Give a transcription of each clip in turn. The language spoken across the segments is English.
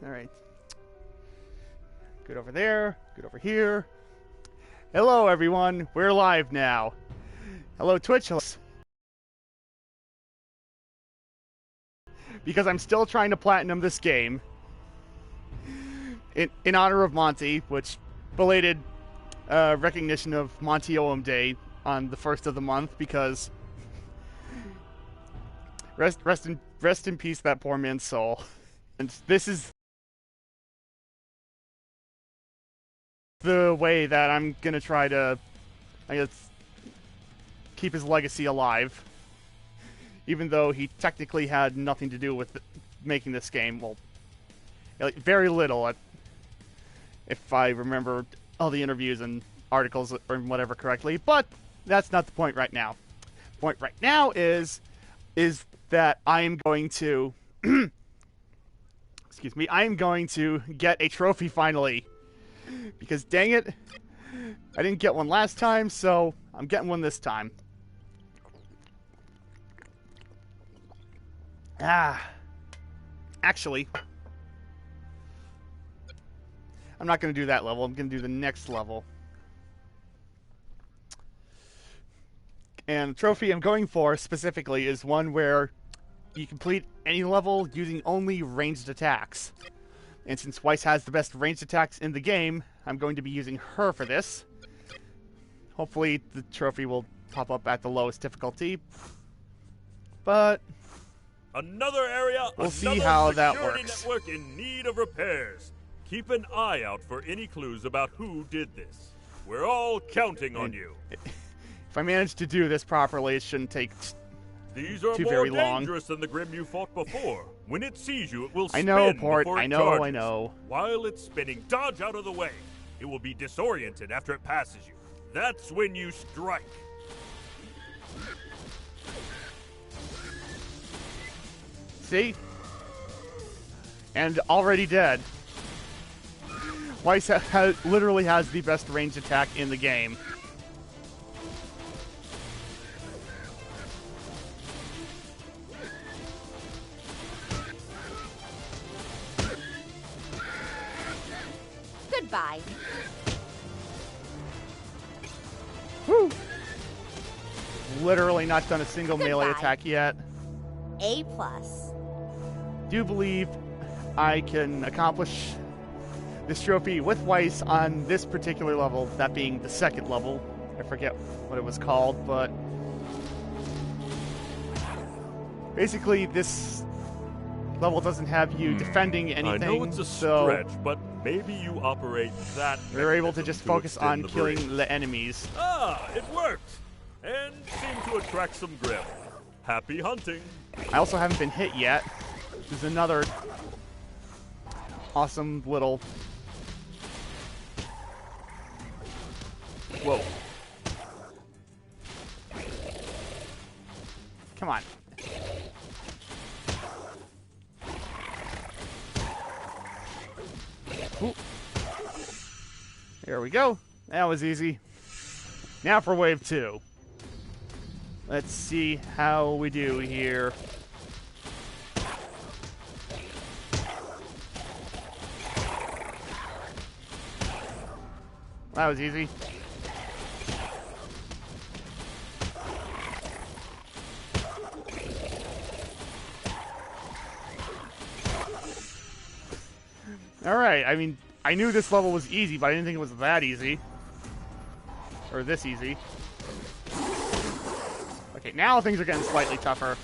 Alright. Good over there. Good over here. Hello, everyone. We're live now. Hello, Twitch. Because I'm still trying to platinum this game. In honor of Monty, which belated recognition of Monty Oum Day on the 1st of the month, because rest in peace that poor man's soul. And this is the way that I'm gonna try to, I guess, keep his legacy alive. Even though he technically had nothing to do with making this game. Well, very little, if I remember all the interviews and articles or whatever correctly. But that's not the point right now. The point right now is that I am going to, excuse me, I am going to get a trophy finally. Because dang it, I didn't get one last time, so I'm getting one this time. Actually, I'm not going to do that level. I'm going to do the next level. And the trophy I'm going for specifically is one where you complete any level using only ranged attacks. And since Weiss has the best ranged attacks in the game, I'm going to be using her for this. Hopefully the trophy will pop up at the lowest difficulty. But another area, we'll see how that works. Network in need of repairs. Keep an eye out for any clues about who did this. We're all counting on you. If I manage to do this properly, it shouldn't take These are too more very long. dangerous than the Grimm you fought before. When it sees you, it will spin. I know, Port. Before it I know. charges. While it's spinning, dodge out of the way. It will be disoriented after it passes you. That's when you strike. See? And already dead. Weiss literally has the best ranged attack in the game. Goodbye. Whew. Literally not done a single melee attack yet. A+. Do believe I can accomplish this trophy with Weiss on this particular level, that being the second level. I forget what it was called, but basically this level doesn't have you defending anything. I know it's a stretch, but maybe you operate that. We're able to just focus on killing the enemies. Ah, it worked! And seemed to attract some Grimm. Happy hunting! I also haven't been hit yet. This is another awesome little... Whoa. Come on. Ooh. There we go. That was easy. Now for wave 2. Let's see how we do here. That was easy. Alright, I mean, I knew this level was easy, but I didn't think it was that easy. Or this easy. Okay, now things are getting slightly tougher.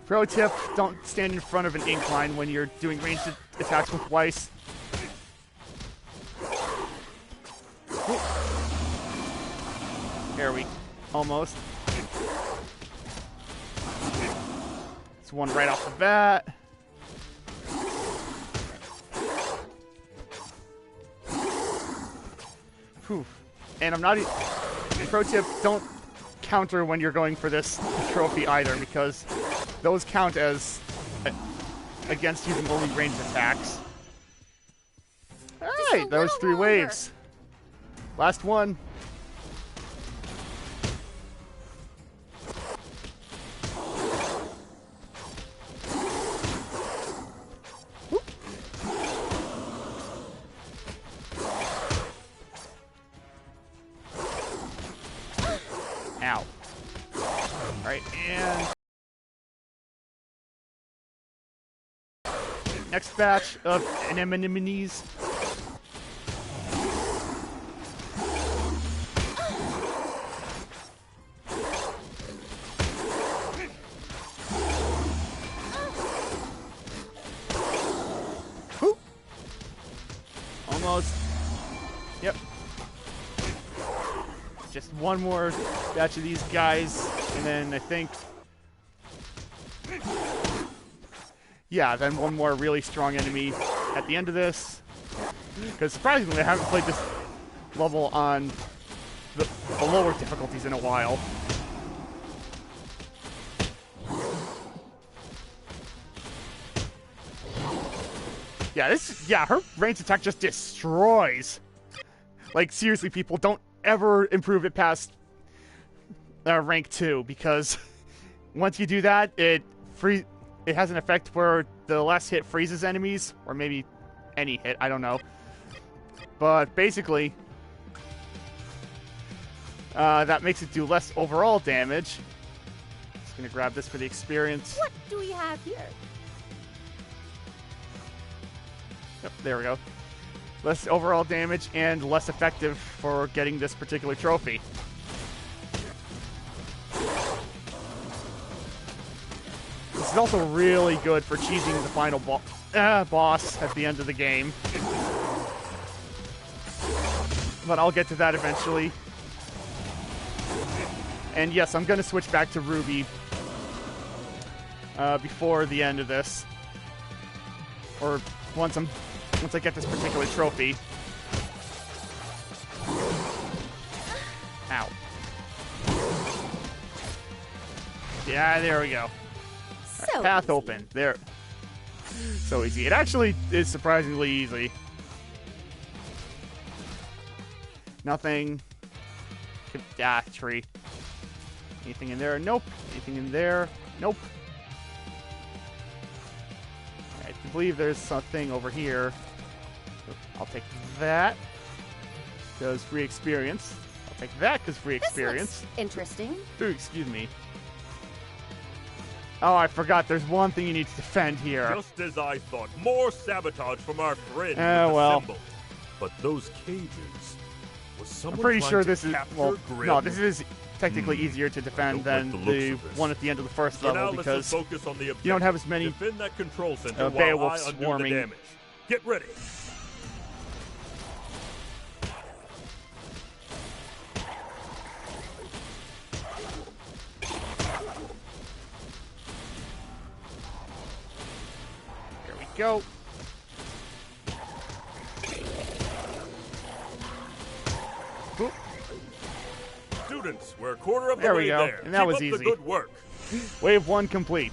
Pro tip, don't stand in front of an incline when you're doing ranged attacks with Weiss. There we almost. It's one right off the bat. Whew. And I'm not... Pro tip, don't counter when you're going for this trophy either, because those count as against using only ranged attacks. right, that was 3 waves. Last one. Ow. Alright, and next batch of anemones. Whoop. Almost. Yep. Just one more batch of these guys, and then I think, yeah, then one more really strong enemy at the end of this. Because surprisingly, I haven't played this level on the lower difficulties in a while. Yeah, her ranged attack just destroys. Like, seriously, people, don't ever improve it past rank 2, because once you do that, it has an effect where the last hit freezes enemies, or maybe any hit, I don't know. But basically, that makes it do less overall damage. Just gonna grab this for the experience. What do we have here? Yep, there we go. Less overall damage and less effective for getting this particular trophy. This is also really good for cheesing the final boss at the end of the game. But I'll get to that eventually. And yes, I'm going to switch back to RWBY before the end of this. Or once I get this particular trophy. Ow. Yeah, there we go. So Right, path easy. open. There. So easy. It actually is surprisingly easy. Nothing. Ah, tree. Anything in there? Nope. Anything in there? Nope. I believe there's something over here. I'll take that. Because free experience. I'll take that because free experience. This looks interesting. Ooh, excuse me. Oh, I forgot. There's one thing you need to defend here. Just as I thought, more sabotage from our friend with well. the symbol. But those cages. Was someone I'm pretty trying sure to this is... capture Well, Grimm? no, this is technically easier to defend don't than like the the looks of this. one at the end of the first So now level, let's because just focus on the you don't have as many... Defend that control center while Beowulf I undo swarming. the damage. Get ready. Here we go. Oop. Students, we're a quarter of There the we way go. there. And that Keep was up easy. the good work. Wave 1 complete.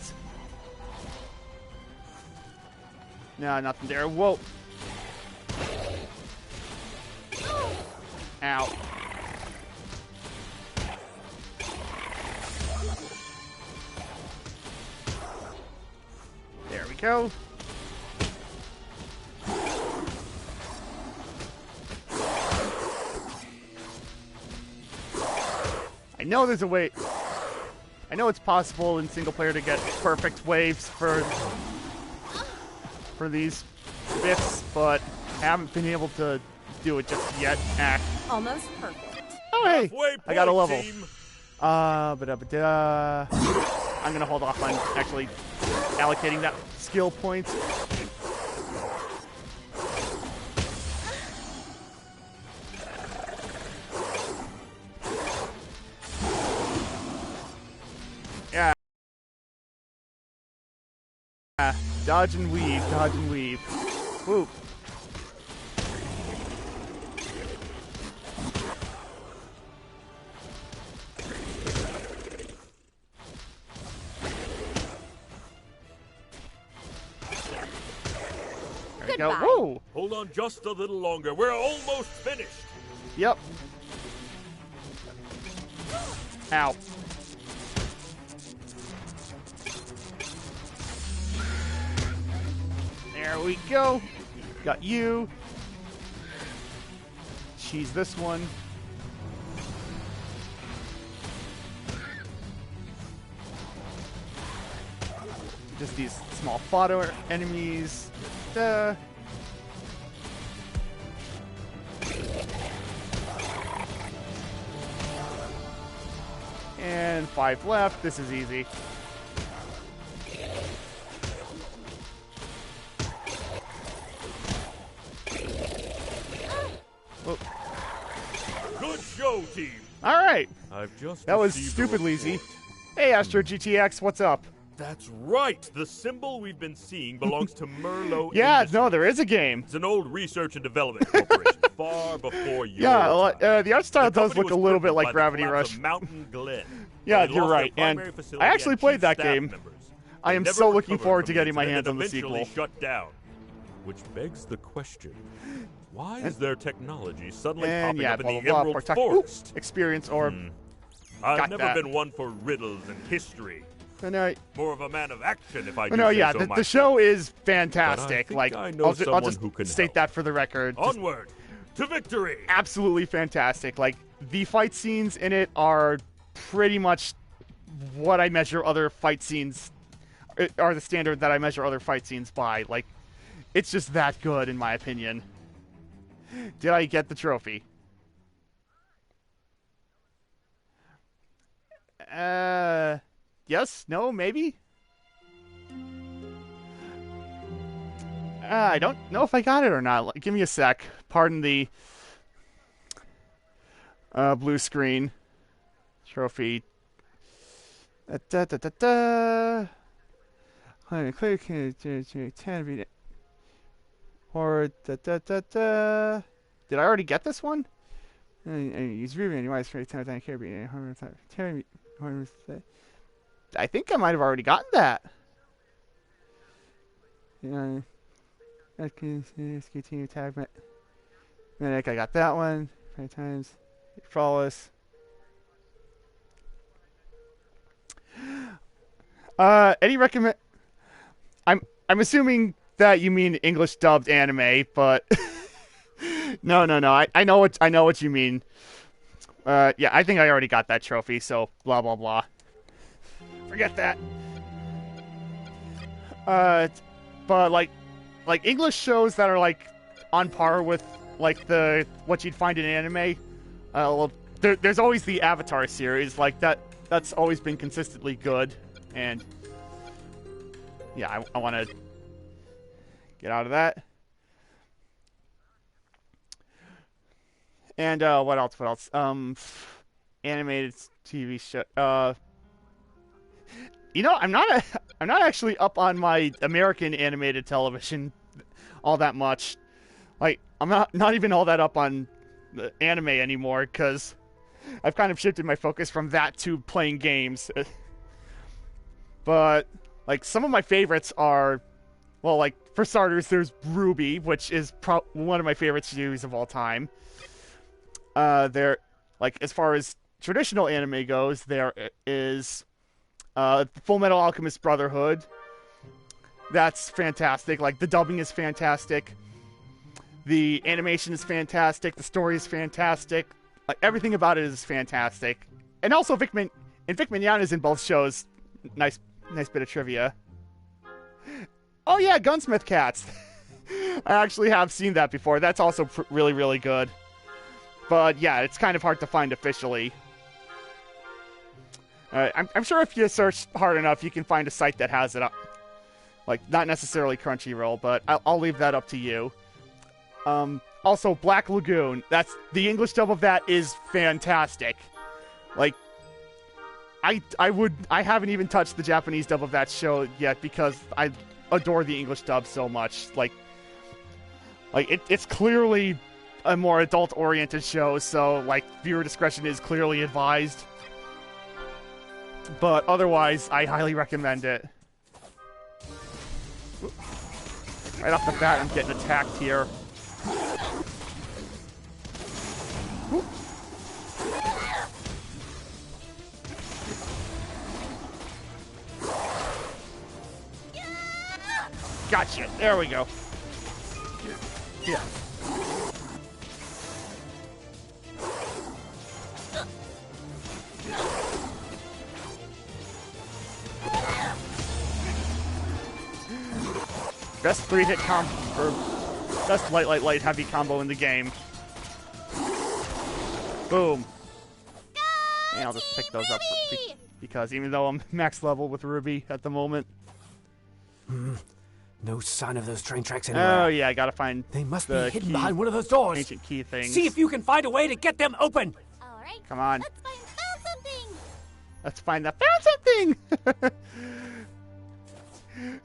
No, nothing there. Whoa. Ow. There we go. I know there's a way. I know it's possible in single player to get perfect waves for these bits, but I haven't been able to do it just yet. Almost perfect. Oh hey, Halfway I got a point, level. team. I'm gonna hold off on actually allocating that skill point. Yeah. Dodge and weave, dodge and weave. Whoop. we go. Goodbye. Woo! Hold on just a little longer. We're almost finished. Yep. Ow. There we go. Got you. Cheese this one. Just these small fodder enemies. And 5 left. This is easy. Oh. Good show, team. All right. I've just That was received a stupidly easy. report. Hey, Astro GTX, what's up? That's right. The symbol we've been seeing belongs to Merlo Yeah, Industries. no, there is a game. It's an old research and development corporation, far before your Yeah, time. the art style The does company look a was little bit crippled by like the Gravity collapse Rush. of Mountain Glen. Yeah, They you're lost their right, and primary facility I actually and played key that staff game. members. I They am never so looking recovered forward from to the getting my incident hands on the and eventually sequel. shut down. Which begs the question, why is their technology suddenly And popping yeah, up in blah, the blah, blah. Emerald Protect- Forest? Ooh, experience orb. I've Got never that. been one for riddles and history. No, More of a man of action, if I do no, say yeah, so the myself. show is fantastic. think Like, I know I'll someone just who can state help. that for the record. Just Onward to victory! absolutely fantastic. Like, the fight scenes in it are pretty much what I measure other fight scenes, are the standard that I measure other fight scenes by. Like, it's just that good, in my opinion. Did I get the trophy? Yes? No? Maybe? I don't know if I got it or not. Like, give me a sec. Pardon the blue screen. Trophy. Da da da da. Clear 10 or da da da da. Did I already get this one? Use RWBY and device for 10 Caribbean. I think I might have already gotten that. Yeah. Continue tag medic. I got that one 5 times. Flawless. Any recommend? I'm assuming that you mean English dubbed anime, but no. I know what you mean. Yeah, I think I already got that trophy, so blah blah blah. Forget that. But like English shows that are like on par with like the what you'd find in anime. Well, there's always the Avatar series, like that's always been consistently good, and yeah, I want to get out of that. And what else? Animated TV show. I'm not actually up on my American animated television all that much. Like, I'm not even all that up on the anime anymore, because I've kind of shifted my focus from that to playing games. But like, some of my favorites are, well, like, for starters, there's RWBY, which is one of my favorite series of all time. There, like, as far as traditional anime goes, there is Full Metal Alchemist Brotherhood. That's fantastic. Like, the dubbing is fantastic. The animation is fantastic. The story is fantastic. Like, everything about it is fantastic. And also, Vic Mignogna is in both shows. Nice bit of trivia. Oh yeah, Gunsmith Cats. I actually have seen that before. That's also really, really good. But yeah, it's kind of hard to find officially. I'm sure if you search hard enough, you can find a site that has it up. Like, not necessarily Crunchyroll, but I'll leave that up to you. Also, Black Lagoon. That's the English dub of that is fantastic. Like, I haven't even touched the Japanese dub of that show yet because I adore the English dub so much. Like it's clearly a more adult-oriented show, so like viewer discretion is clearly advised. But otherwise, I highly recommend it. Right off the bat, I'm getting attacked here. Whoop. Gotcha. There we go. Yeah. Best 3-hit combo, or best light, heavy combo in the game. Boom. And I'll just pick those up because even though I'm max level with RWBY at the moment. No sign of those train tracks anywhere. Oh yeah, I gotta find. They must be the hidden key, behind one of those doors. ancient key things. See if you can find a way to get them open. All right. Come on. Let's found something. Let's find that. Found something.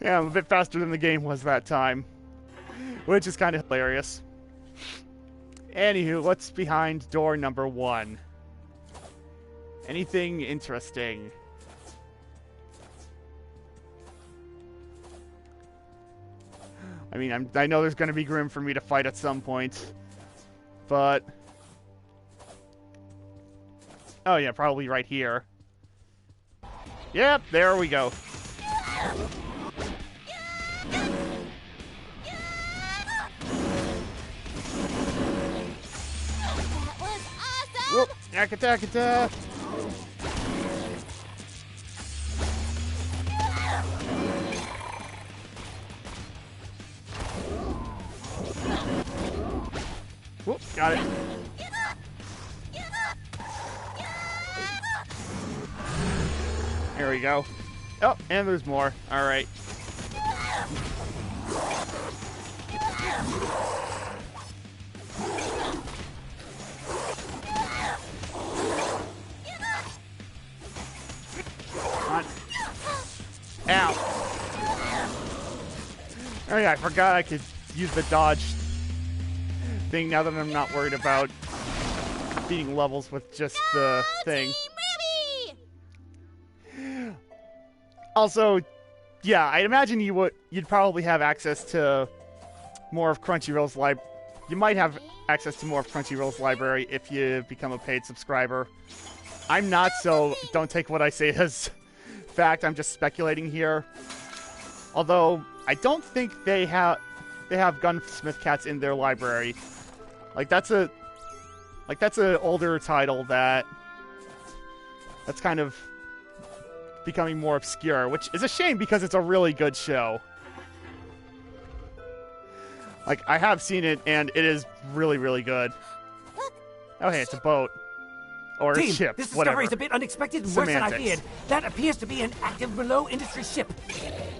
Yeah, I'm a bit faster than the game was that time, which is kind of hilarious. Anywho, what's behind door number 1? Anything interesting? I mean, I know there's going to be Grimm for me to fight at some point, but... Oh yeah, probably right here. Yep, there we go. That was awesome. Whoop! Yakata! Whoop! Got it. There we go. Oh, and there's more. All right. On. Ow. Oh yeah, I forgot I could use the dodge thing now that I'm not worried about beating levels with just the thing. Also, yeah, I'd imagine you'd probably have access to more of Crunchyroll's You might have access to more of Crunchyroll's library if you become a paid subscriber. I'm not, so don't take what I say as fact. I'm just speculating here. Although I don't think they have Gunsmith Cats in their library. That's an older title that's kind of becoming more obscure, which is a shame because it's a really good show. I have seen it, and it is really, really good. Oh, hey, it's a boat. Or a ship, this whatever. discovery is a bit unexpected and worse than I Semantics. feared. That appears to be an active Merlot industry ship.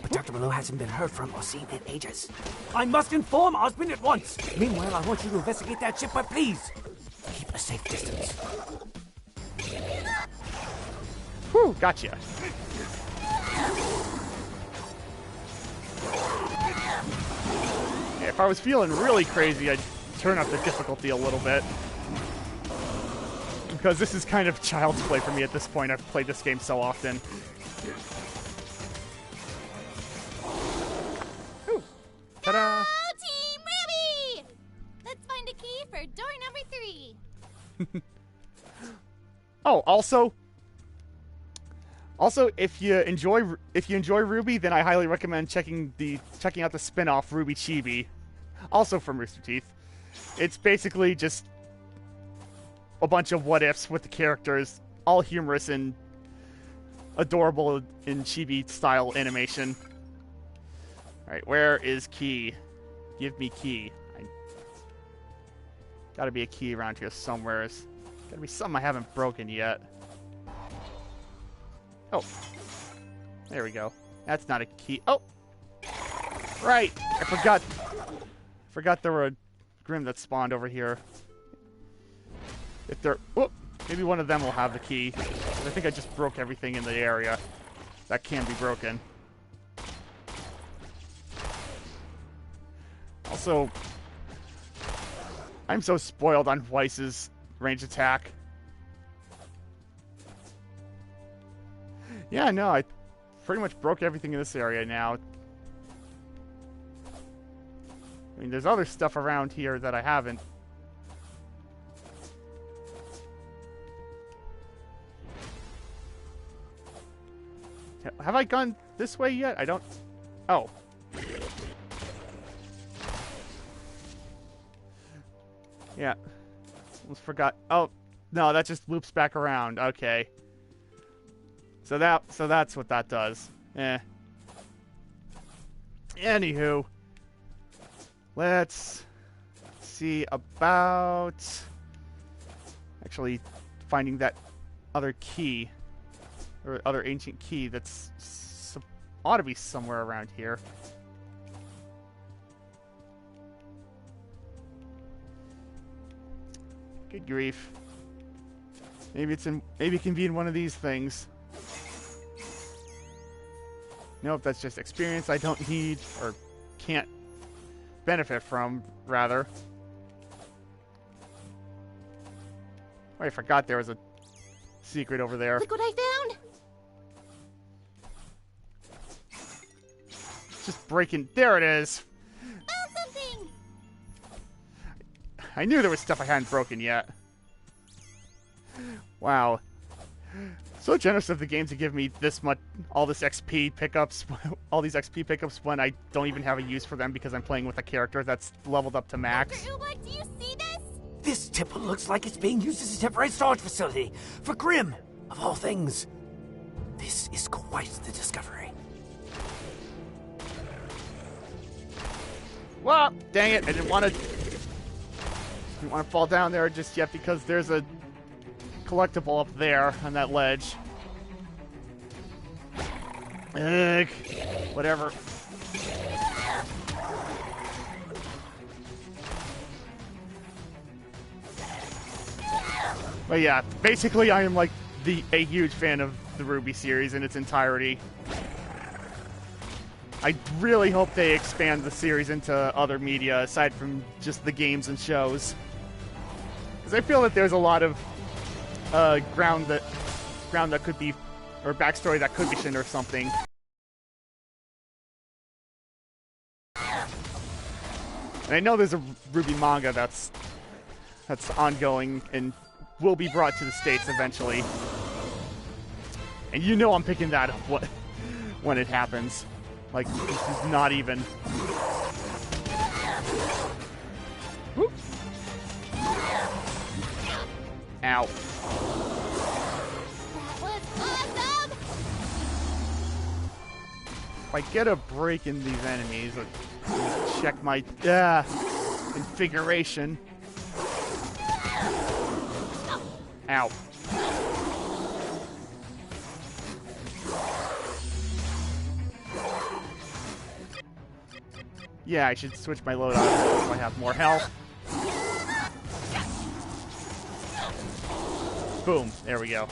But Dr. Merlot hasn't been heard from or seen in ages. I must inform Osmond at once. Meanwhile, I want you to investigate that ship, but please, keep a safe distance. Whew, gotcha. Yeah, if I was feeling really crazy, I'd turn up the difficulty a little bit. Because this is kind of child's play for me at this point. I've played this game so often. Ooh. Ta-da! Go Team RWBY! Let's find a key for door number 3. Oh, also, if you enjoy RWBY, then I highly recommend checking out the spin-off RWBY Chibi, also from Rooster Teeth. It's basically just a bunch of what-ifs with the characters, all humorous and adorable in Chibi-style animation. Alright, where is key? Give me key. Gotta be a key around here somewhere. Gotta be something I haven't broken yet. Oh. There we go. That's not a key. Oh! Right! I forgot there were a Grimm that spawned over here. If they're... Whoop! Maybe one of them will have the key. 'Cause I think I just broke everything in the area that can be broken. Also, I'm so spoiled on Weiss's range attack. Yeah, no, I pretty much broke everything in this area now. I mean, there's other stuff around here that I haven't. Have I gone this way yet? I don't... Oh. Yeah. Almost forgot. Oh, no, that just loops back around. Okay. So that's what that does. Eh. Anywho. Let's see about actually finding that other key. Or other ancient key that's ought to be somewhere around here. Good grief. Maybe it can be in one of these things. Nope, that's just experience I don't need or can't benefit from, rather. Oh, I forgot there was a secret over there. Look what I found! Just breaking. There it is. Found something! I knew there was stuff I hadn't broken yet. Wow. So generous of the game to give me this much, all this XP pickups, all these XP pickups when I don't even have a use for them because I'm playing with a character that's leveled up to max. RWBY, do you see this? This temple looks like it's being used as a temporary storage facility for Grimm, of all things. This is quite the discovery. Well, dang it! I didn't want to fall down there just yet because there's a collectible up there on that ledge. Ugh, whatever. But yeah, basically I am like a huge fan of the RWBY series in its entirety. I really hope they expand the series into other media aside from just the games and shows. Because I feel that there's a lot of ground that could be, or backstory that could be shown or something. And I know there's a RWBY manga that's ongoing and will be brought to the States eventually. And you know I'm picking that up when it happens. Like, this is not even. Whoop. Ow. That was awesome! If I get a break in these enemies, I'll check my configuration. Ow. Yeah, I should switch my loadout so I have more health. Boom. There we go.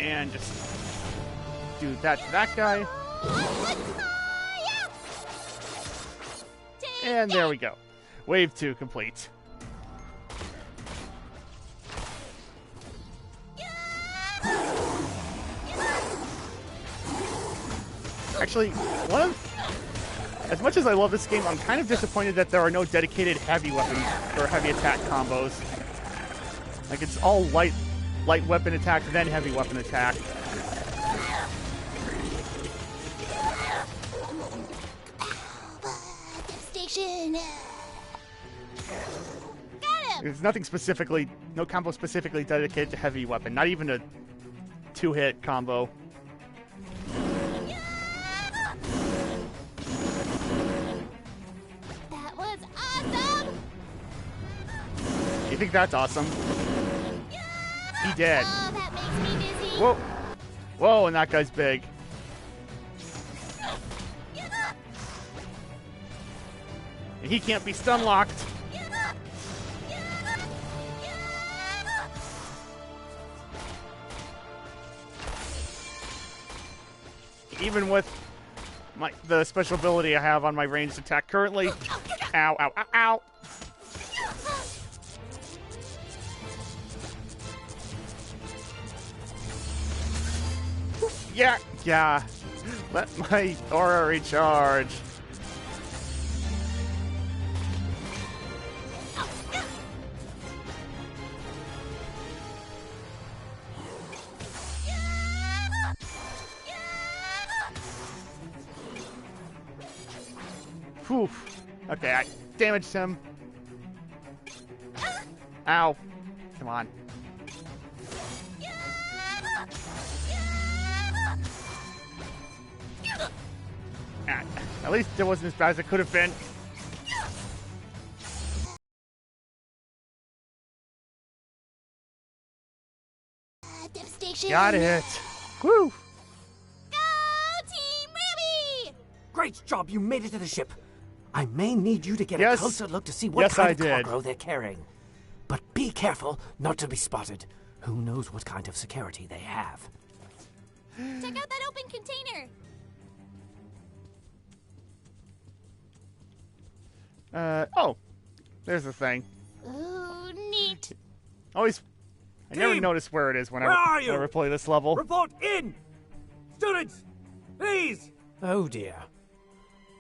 And just do that to that guy. And there we go. Wave 2 complete. Actually, as much as I love this game, I'm kind of disappointed that there are no dedicated heavy weapons or heavy attack combos. Like, it's all light weapon attack, then heavy weapon attack. Devastation. Got him! There's nothing specifically, no combo specifically dedicated to heavy weapon. Not even a 2-hit combo. That was awesome! You think that's awesome? He dead. Oh, that makes me dizzy. Whoa. Whoa, and that guy's big. And he can't be stun locked. Even with the special ability I have on my ranged attack currently. Ow, ow, ow, ow. Yeah, yeah. Let my aura recharge. Whew. Okay, I damaged him. Ow. Come on. Ah, at least it wasn't as bad as it could have been. Devastation. Got it. Woo. Go, Team RWBY! Great job, you made it to the ship. I may need you to get Yes. a closer look to see what Yes, kind I of did. cargo they're carrying. But be careful not to be spotted. Who knows what kind of security they have. Check out that open container. Oh. There's the thing. Ooh, neat. I never Team, notice where it is where are you? whenever I play this level. Report in! Students, please! Oh dear.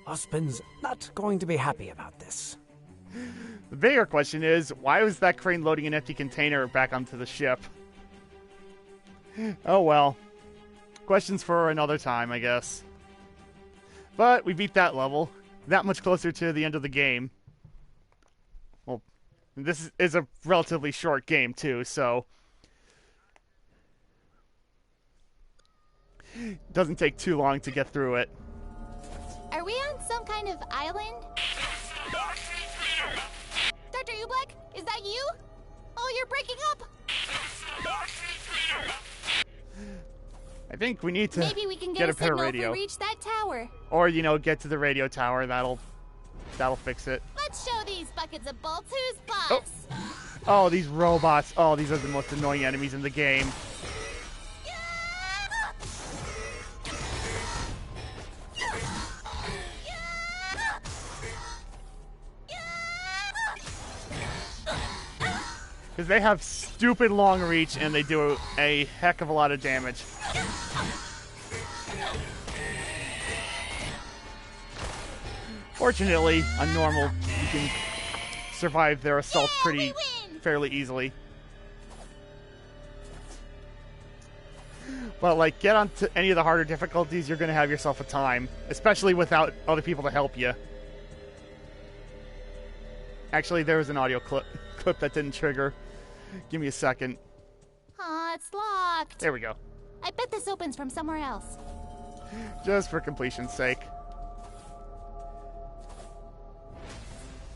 Ospen's not going to be happy about this. The bigger question is, why was that crane loading an empty container back onto the ship? Oh well. Questions for another time, I guess. But we beat that level. That much closer to the end of the game. Well, this is a relatively short game, too, so... It doesn't take too long to get through it. Are we on some kind of island? Dr. Ublek, is that you? Oh, you're breaking up. I think we need to Maybe we can get get a a better signal radio. to reach that tower. Or, get to the radio tower. That'll fix it. Let's show these buckets of bolts who's boss. Oh, these robots. Oh, these are the most annoying enemies in the game. Because they have stupid long reach and they do a heck of a lot of damage. Fortunately, on normal, you can survive their assault fairly easily. But, get onto any of the harder difficulties, you're going to have yourself a time. Especially without other people to help you. Actually, there was an audio clip that didn't trigger. Give me a second. Aw, it's locked. There we go. I bet this opens from somewhere else. Just for completion's sake.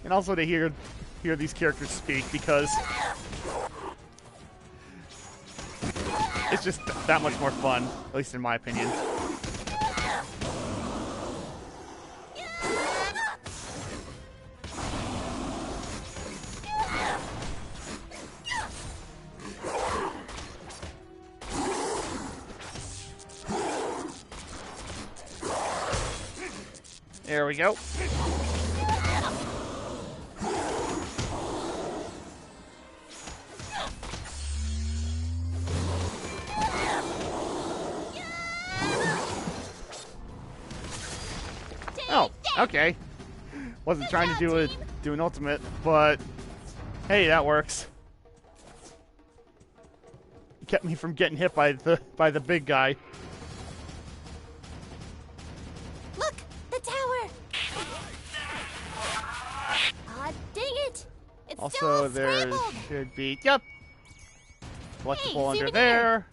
And also to hear these characters speak, because it's just that much more fun, at least in my opinion. There we go. Oh, okay. Wasn't trying to do an ultimate, but hey, that works. Kept me from getting hit by the big guy. Look, the tower. Aw, dang it. It's still Also, all there scrambled. should be collectible Hey, under souvenir. there.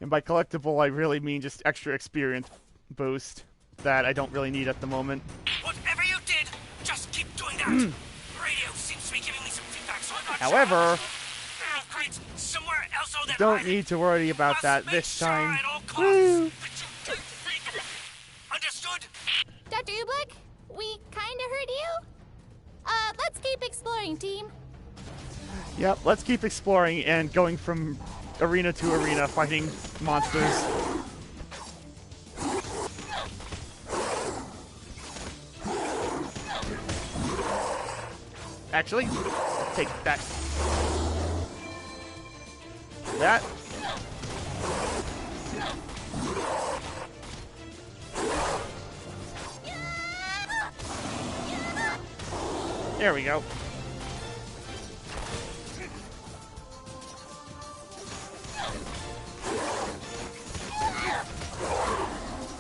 And by collectible, I really mean just extra experience boost that I don't really need at the moment. Whatever you did, just keep doing that. Radio seems to be giving me some feedback, so I'm not However, sure. Great. Somewhere else on that don't island. need to worry about Must that make this sure time. at all costs Woo! that you don't think- Understood? Dr. Ublek, we kinda heard you. Let's keep exploring, team. Yep, let's keep exploring and going from arena to arena fighting monsters. Actually, take that. There we go.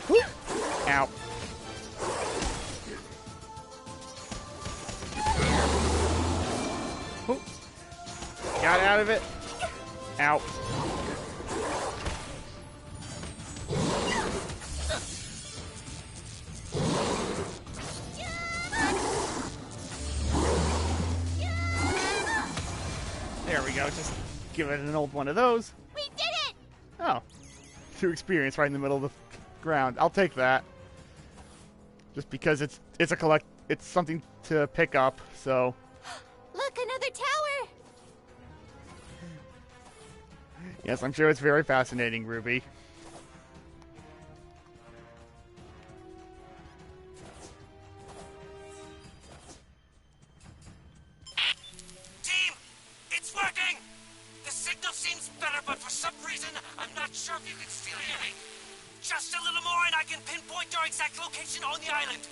Whoop. Ow. Whoop. Got out of it. Ow. There we go. Just give it an old one of those. We did it! Oh. 2 experience right in the middle of the ground. I'll take that. Just because it's something to pick up, so. Look, another tower! Yes, I'm sure it's very fascinating, Ruby. Team, it's working! The signal seems better, but for some reason, I'm not sure if you can still hear me. Just a little more and I can pinpoint your exact location on the island.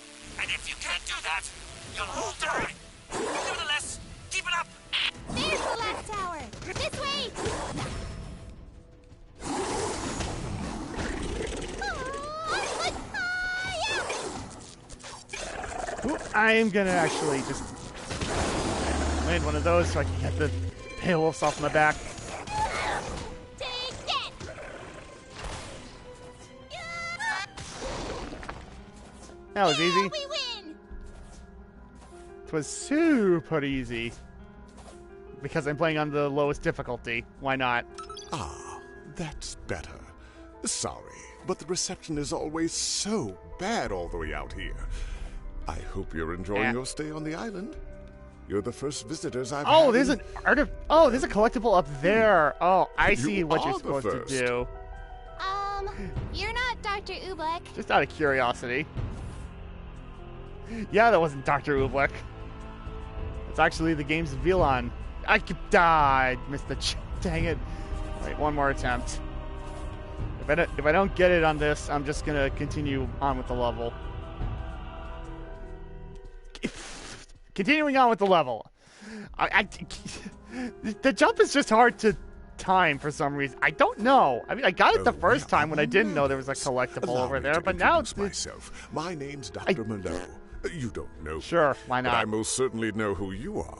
And if you can't do that, you'll all die. Nevertheless, keep it up! There's the last tower! This way! Ooh, I am gonna actually just land one of those so I can get the Beowulfs off my back. Take that! That was easy. We win! It was super easy. Because I'm playing on the lowest difficulty. Why not? Ah, that's better. Sorry, but the reception is always so bad all the way out here. I hope you're enjoying your stay on the island. You're the first visitors I've Oh, had there's in- there's a collectible up there. Oh, I see You what you're are the supposed to first. do. You're not Dr. Oobleck. Just out of curiosity. Yeah, that wasn't Dr. Oobleck. It's actually the game's Vilon. I died. Missed the dang it. Wait, one more attempt. If I don't get it on this, I'm just gonna continue on with the level. Continuing on with the level. The jump is just hard to time for some reason. I don't know. I mean, I got it the first time when I didn't know there was a collectible Allow over me there, to but now introduce myself. My name's Dr. Merlot. You don't know me, Sure, why but I not? most certainly know who you are.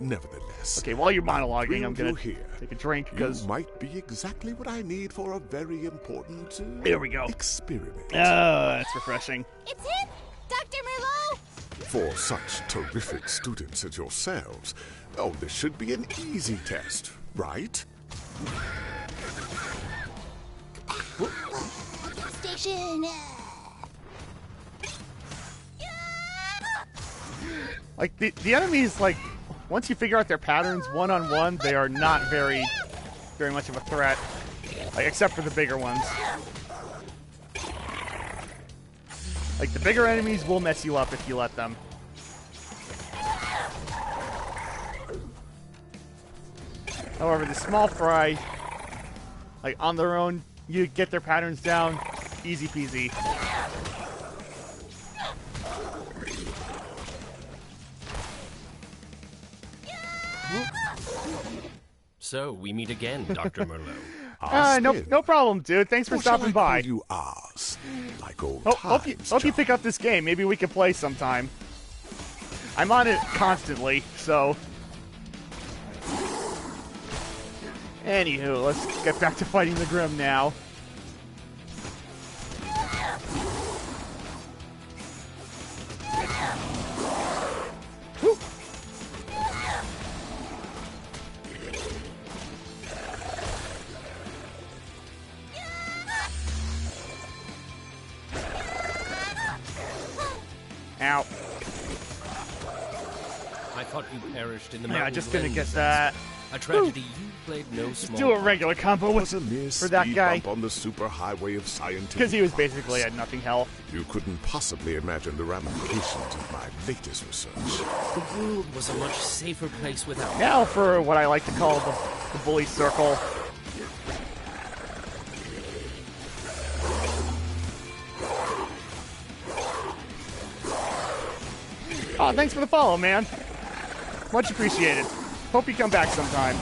Nevertheless, Okay, while you're monologuing, I'm thrilled gonna you're here. take a drink You because might be exactly what I need for a very important Here we go. experiment. that's refreshing. It's him! Dr. Merlot! For such terrific students as yourselves, oh, this should be an easy test, right? Station! Like the enemies, like once you figure out their patterns one-on-one, they are not very much of a threat, like except for the bigger ones. Like the bigger enemies will mess you up if you let them. However, the small fry, like on their own, you get their patterns down, easy peasy. So, we meet again, Dr. Merlot. No problem, dude. Thanks for Or shall stopping I by. call you Oz, like old Hope you times, pick up this game. Maybe we can play sometime. I'm on it constantly, so. Anywho, let's get back to fighting the Grimm now. Whew. Ow. I thought you perished in the Yeah, mountain just gonna lens get disaster. that. A tragedy you played no small Do a part. regular combo was with a mere for that speed guy. bump on the superhighway of scientific Because he was progress. basically at nothing health. You couldn't possibly imagine the ramifications of my latest research. The world was a much safer place without Now for what I like to call the bully circle. Oh, thanks for the follow, man. Much appreciated. Hope you come back sometime.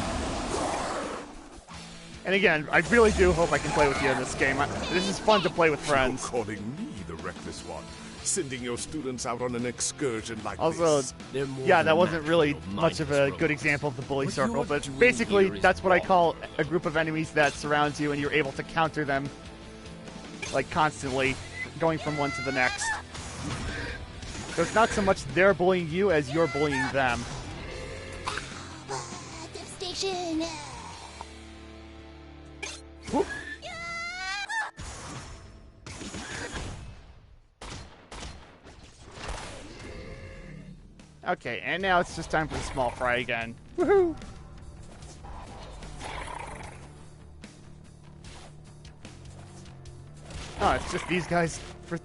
And again, I really do hope I can play with you in this game. This is fun to play with friends. You're calling me the reckless one, sending your students out on an excursion like Also, this. yeah, that wasn't really much of a good example of the bully circle, but basically that's what I call a group of enemies that surrounds you and you're able to counter them, like, constantly, going from one to the next. So it's not so much they're bullying you as you're bullying them. Devastation. Whoop. Okay, and now it's just time for the small fry again. Woohoo! Oh, it's just these guys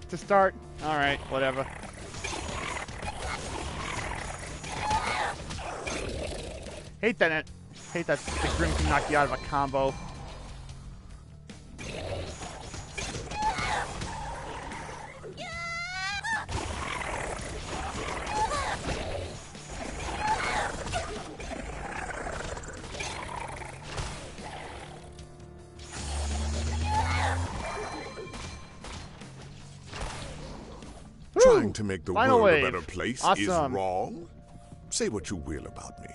to start? Alright, whatever. Hate that the Grimm can knock you out of a combo. Trying to make the Final world wave. a better place Awesome. is wrong. Say what you will about me.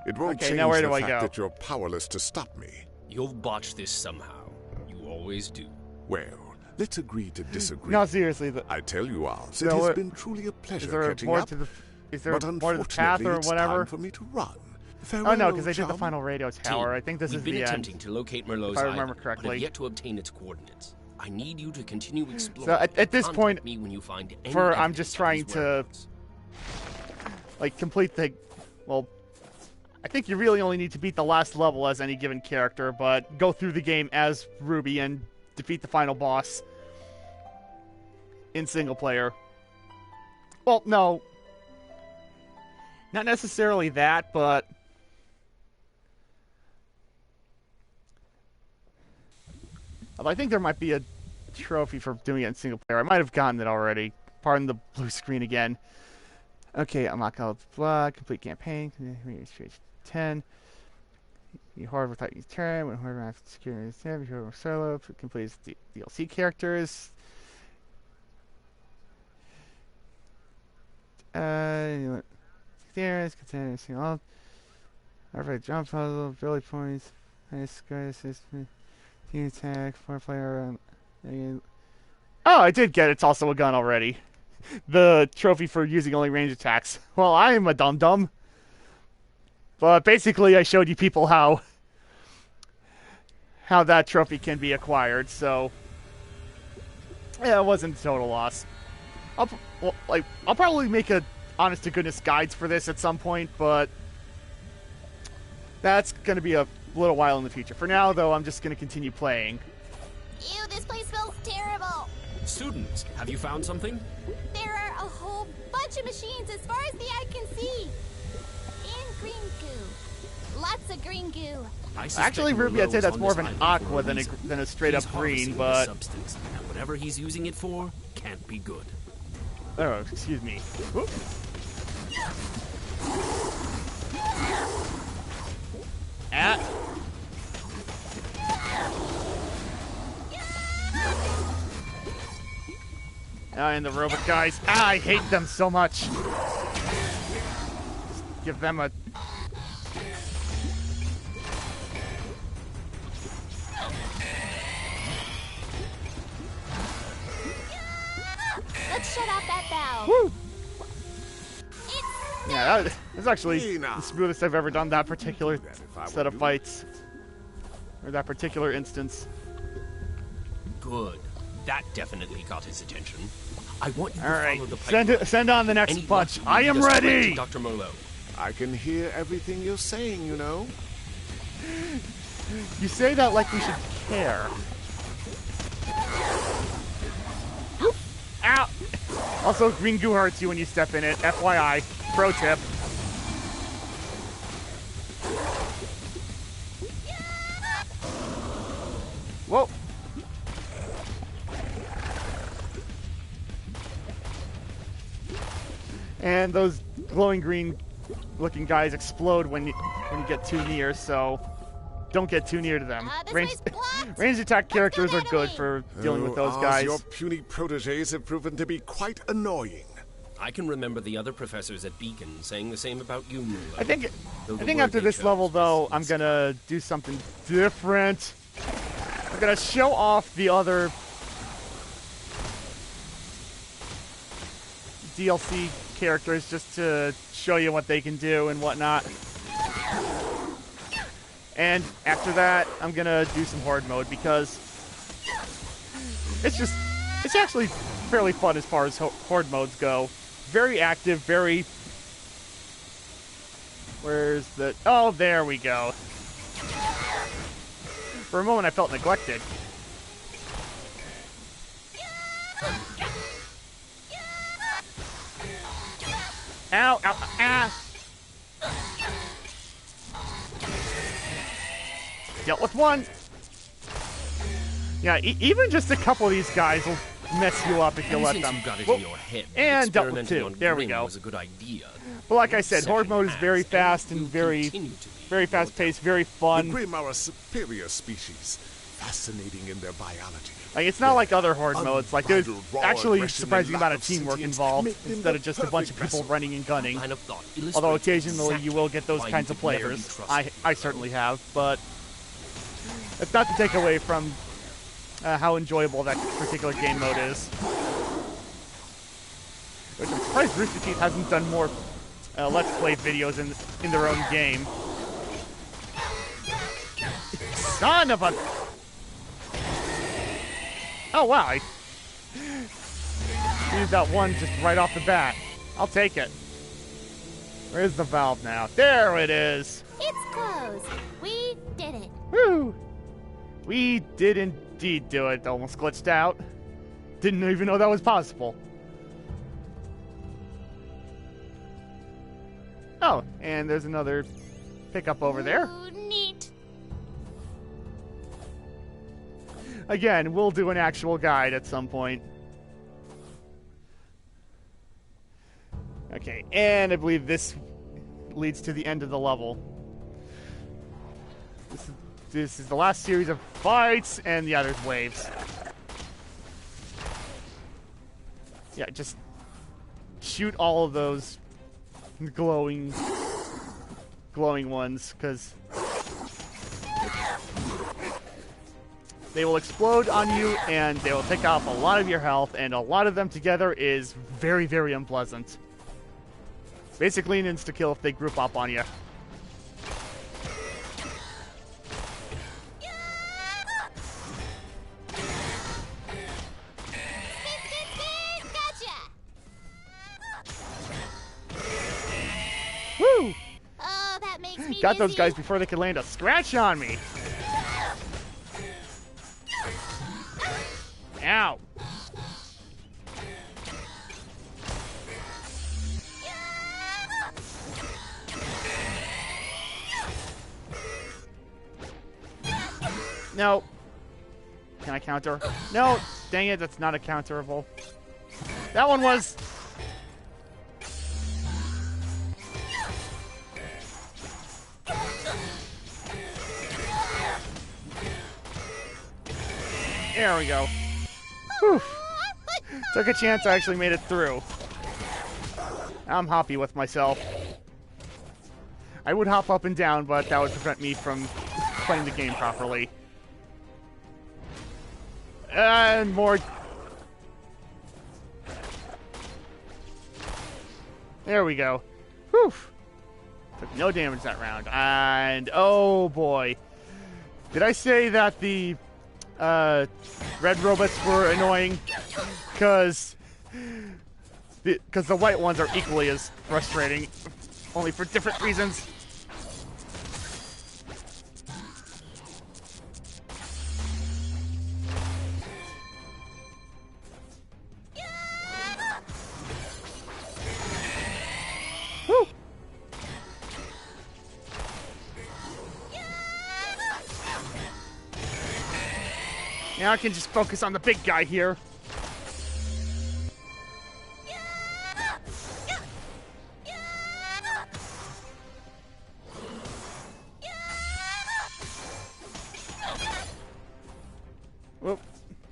It won't Okay, change now where the do I fact go? that you're powerless to stop me. You'll botch this somehow. You always do. Well, let's agree to disagree. No, seriously. I tell you, Oz, it No, has been truly a pleasure Is there catching more up. to the? Is there But more to the path unfortunately, or it's whatever? time for me to run. Oh Farewell, no, because they did the chum. final radio tower. I think this We've is been the attempting end. to locate Merlot's if I remember island, but correctly. have yet to obtain its coordinates. I need you to continue exploring. So at this Contact point, me when you find any I'm evidence just of trying his to, whereabouts. like, complete the. Well, I think you really only need to beat the last level as any given character, but go through the game as RWBY and defeat the final boss in single player. Well, no. Not necessarily that, but although I think there might be a trophy for doing it in single player. I might have gotten it already. Pardon the blue screen again. Okay, unlock all blood, complete campaign, 10. You hard without your turn, when hard after securing the tab, you hard solo, complete DLC characters. Theories, container, single up. Alright, jump puzzle, ability points, nice guy assistant, team attack, 4-player. Oh, I did get it. It's also a gun already. The trophy for using only range attacks. Well, I am a dum-dum. But basically, I showed you people how that trophy can be acquired, so yeah, it wasn't a total loss. I'll probably make a honest-to-goodness guides for this at some point, but that's going to be a little while in the future. For now, though, I'm just going to continue playing. Ew, this place smells terrible. Students, have you found something? There are a whole bunch of machines as far as the eye can see. And green goo. Lots of green goo. Actually, RWBY, I'd say that's more of an aqua than a straight-up green, but Substance, and whatever he's using it for can't be good. oh, excuse me. Whoop. Ah. And the robot guys. Ah, I hate them so much. Just give them a... Let's shut off that valve. Woo! It's Yeah, that's actually Hey, now. the smoothest I've ever done that particular That if I were set of you. fights. Or that particular instance. Good. That definitely got his attention. I want you to Alright, follow the pipeline. send on the next Any punch. luck, I you am lead us straight ready! to Dr. Merlot. I can hear everything you're saying, you know. You say that like we should care. Ow! Also, green goo hurts you when you step in it. FYI. Pro tip. Whoa! And those glowing green looking guys explode when you get too near, so don't get too near to them. This way's blocked. Ranged attack characters go are that good way. for dealing with those Oz, guys. your puny protégés have proven to be quite annoying. I can remember the other professors at Beacon saying the same about you, Mulo. I think Though the word after they this chose level, was though, I'm insane. gonna do something different. I'm gonna show off the other DLC characters just to show you what they can do and whatnot. And after that, I'm gonna do some Horde mode because it's actually fairly fun as far as Horde modes go. Very active, very... Where's the... Oh, there we go. For a moment, I felt neglected. Ow, ow, ah! Dealt with one. Yeah, even just a couple of these guys will mess you up if you let Since them. you got it Well, in your head, and dealt with experimenting two. on There we Grimm go. was a good idea. But like I said, Second Horde mode is very has, fast and will very, continue to be. very fast-paced, very The fun. Grimm are a superior species, fascinating in their biology. Like, it's not like other Horde modes. Like, there's Unbridled raw actually aggression surprising and amount lack of of teamwork sentience involved make them instead the of just a bunch of perfect people vessel. running and gunning. Line of thought Although illustrates occasionally you will get those why kinds you of could never be players. trusted, I Mulo. certainly have, but it's not to take away from how enjoyable that particular game mode is. Which I'm surprised Rooster Teeth hasn't done more Let's Play videos in their own game. Son of a... Oh, wow. I used that one just right off the bat. I'll take it. Where's the valve now? There it is. It's closed. We did it. Woo! We did indeed do it. Almost glitched out. Didn't even know that was possible. Oh, and there's another pickup over there. Ooh, neat. Again, we'll do an actual guide at some point. Okay, and I believe this leads to the end of the level. This is the last series of fights, and yeah, there's waves. Yeah, just shoot all of those glowing ones, because they will explode on you, and they will take off a lot of your health, and a lot of them together is very, very unpleasant. Basically an insta-kill if they group up on you. Gotcha. Woo! Oh, that makes me Got those dizzy. guys before they could land a scratch on me. Ow. No. Can I counter? No. Dang it, that's not a counterable. That one was. There we go. Whew. Took a chance, I actually made it through. I'm happy with myself. I would hop up and down, but that would prevent me from playing the game properly. And more. There we go. Whew. Took no damage that round. And, oh boy. Did I say that the red robots were annoying? Because the white ones are equally as frustrating, only for different reasons. Whew. Now I can just focus on the big guy here.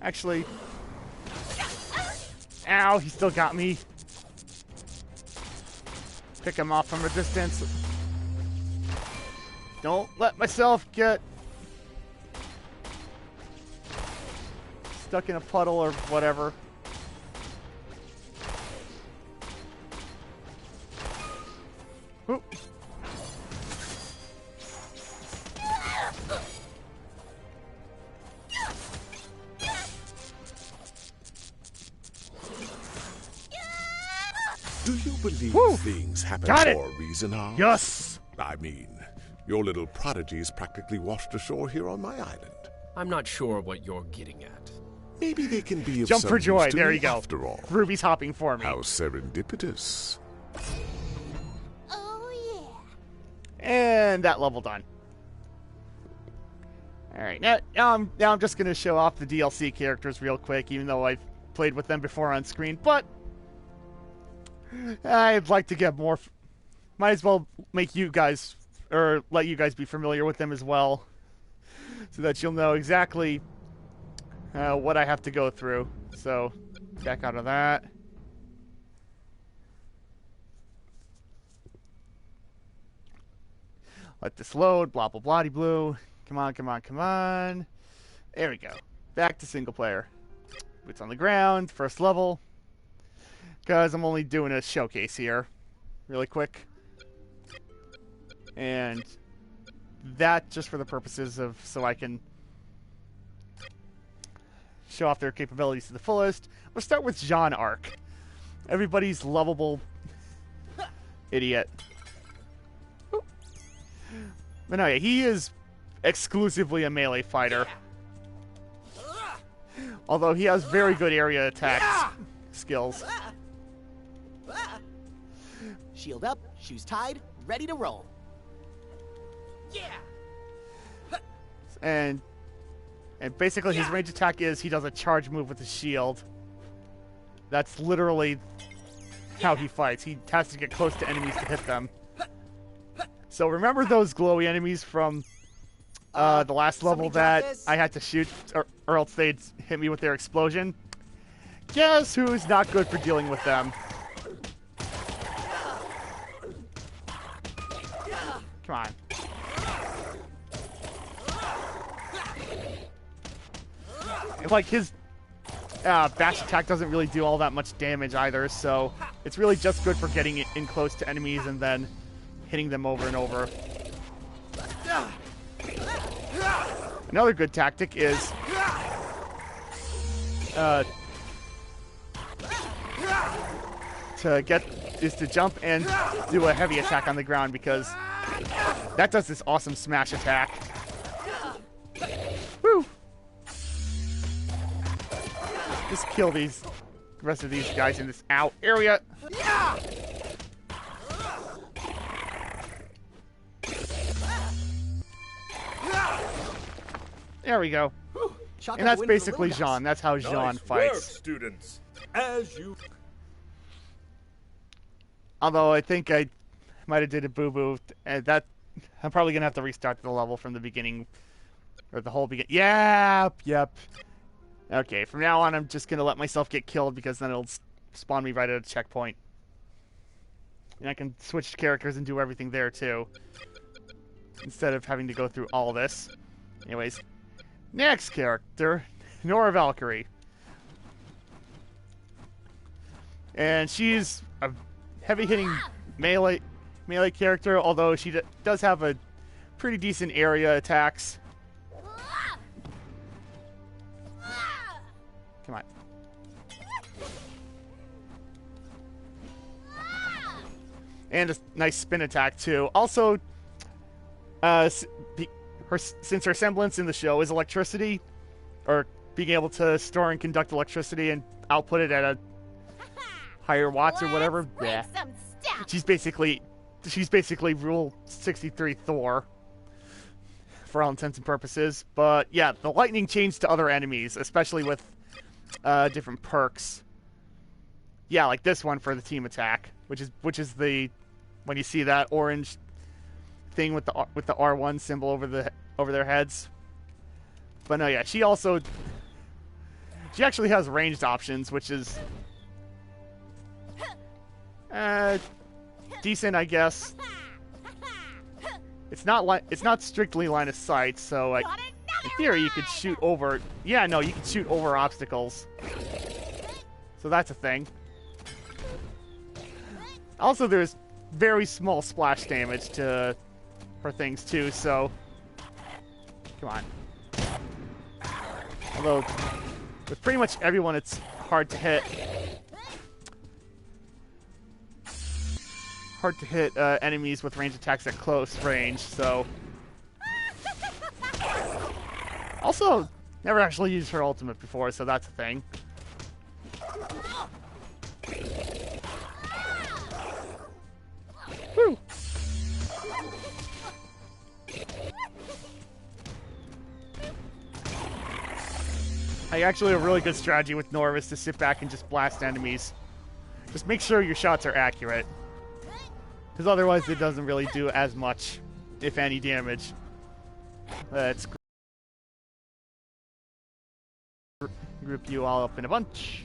Actually... Ow, he still got me. Pick him off from a distance. Don't let myself get stuck in a puddle or whatever. Oop. Do you believe Woo! things happen Got it! for a reason, Hans? Yes! I mean, your little prodigies practically washed ashore here on my island. I'm not sure what you're getting at. Maybe they can be of Jump some for joy. use to There me you go. after all. Ruby's hopping for me. How serendipitous. Oh, yeah. And that level done. Alright, now I'm just going to show off the DLC characters real quick, even though I've played with them before on screen, but I'd like to get more... Might as well make you guys, or let you guys be familiar with them as well, so that you'll know exactly what I have to go through. So, back out of that. Let this load, blah, blah, blah, blue. Come on, come on, come on. There we go. Back to single player. Boots on the ground, first level. Because I'm only doing a showcase here. Really quick. And that just for the purposes of so I can show off their capabilities to the fullest. We'll start with Jean Arc. Everybody's lovable idiot. Ooh. But no, yeah, he is exclusively a melee fighter. Although he has very good area attack skills. Shield up, shoes tied, ready to roll. And basically his range attack is he does a charge move with his shield. That's literally how he fights. He has to get close to enemies to hit them. So remember those glowy enemies from the last level that I had to shoot, or else they'd hit me with their explosion? Guess who's not good for dealing with them? Come on. Like, his bash attack doesn't really do all that much damage either, so it's really just good for getting it in close to enemies and then hitting them over and over. Another good tactic is to jump and do a heavy attack on the ground, because that does this awesome smash attack. Woo! Just kill the rest of these guys in this area. There we go. And that's basically Jean. That's how Jean Nice fights. work, students. As you... Although I think I might have did a boo-boo. And that I'm probably going to have to restart the level from the beginning. Or the whole beginning. Yep. Okay, from now on I'm just going to let myself get killed, because then it'll spawn me right at a checkpoint. And I can switch characters and do everything there too, instead of having to go through all this. Anyways, next character, Nora Valkyrie. And she's a heavy-hitting melee character, although she does have a pretty decent area attacks. Come on. And a nice spin attack, too. Also, since her semblance in the show is electricity, or being able to store and conduct electricity and output it at a higher watts or whatever, yeah. She's basically Rule 63 Thor, for all intents and purposes. But yeah, the lightning changed to other enemies, especially with different perks. Yeah, like this one for the team attack, which is the when you see that orange thing with the R1 symbol over their heads. But no, yeah, she also She actually has ranged options, which is decent, I guess. It's not strictly line of sight, so like in theory you could shoot over. Yeah, no, you can shoot over obstacles. So that's a thing. Also, there's very small splash damage to her things too. So come on. Although with pretty much everyone, it's hard to hit. Hard to hit enemies with range attacks at close range, so... Also, never actually used her ultimate before, so that's a thing. Woo! Actually, a really good strategy with Nora is to sit back and just blast enemies. Just make sure your shots are accurate. Because otherwise it doesn't really do as much, if any, damage. Let's group you all up in a bunch.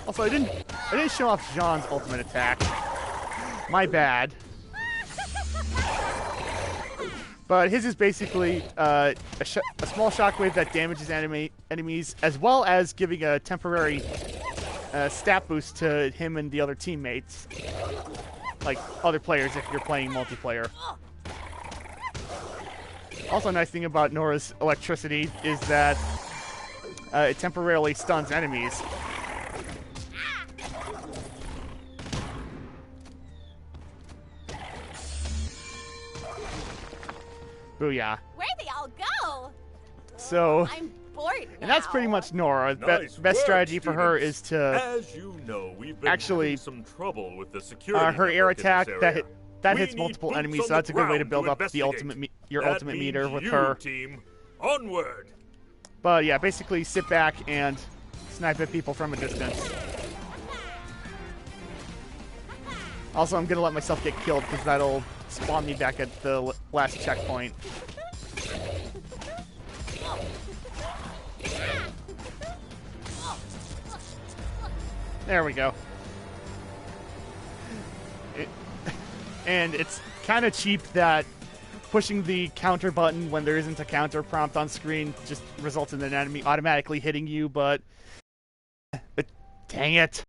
Also, I didn't show off Jean's ultimate attack. My bad. But his is basically a small shockwave that damages enemies, as well as giving a temporary stat boost to him and the other teammates. Like other players if you're playing multiplayer. Also, a nice thing about Nora's electricity is that it temporarily stuns enemies. Booyah. Where'd they all go? So, I'm bored and that's now. pretty much Nora. Nice Best work, strategy for her is students. to As you know, we've been actually having some trouble with the security her air network in this attack area. that We hits need multiple boots enemies, on so that's a the good way to ground build up the investigate. your That ultimate meter means with you, her. Team, onward. But yeah, basically sit back and snipe at people from a distance. Also, I'm gonna let myself get killed because that'll spawn me back at the last checkpoint. There we go. And it's kind of cheap that pushing the counter button when there isn't a counter prompt on screen just results in an enemy automatically hitting you, but dang it.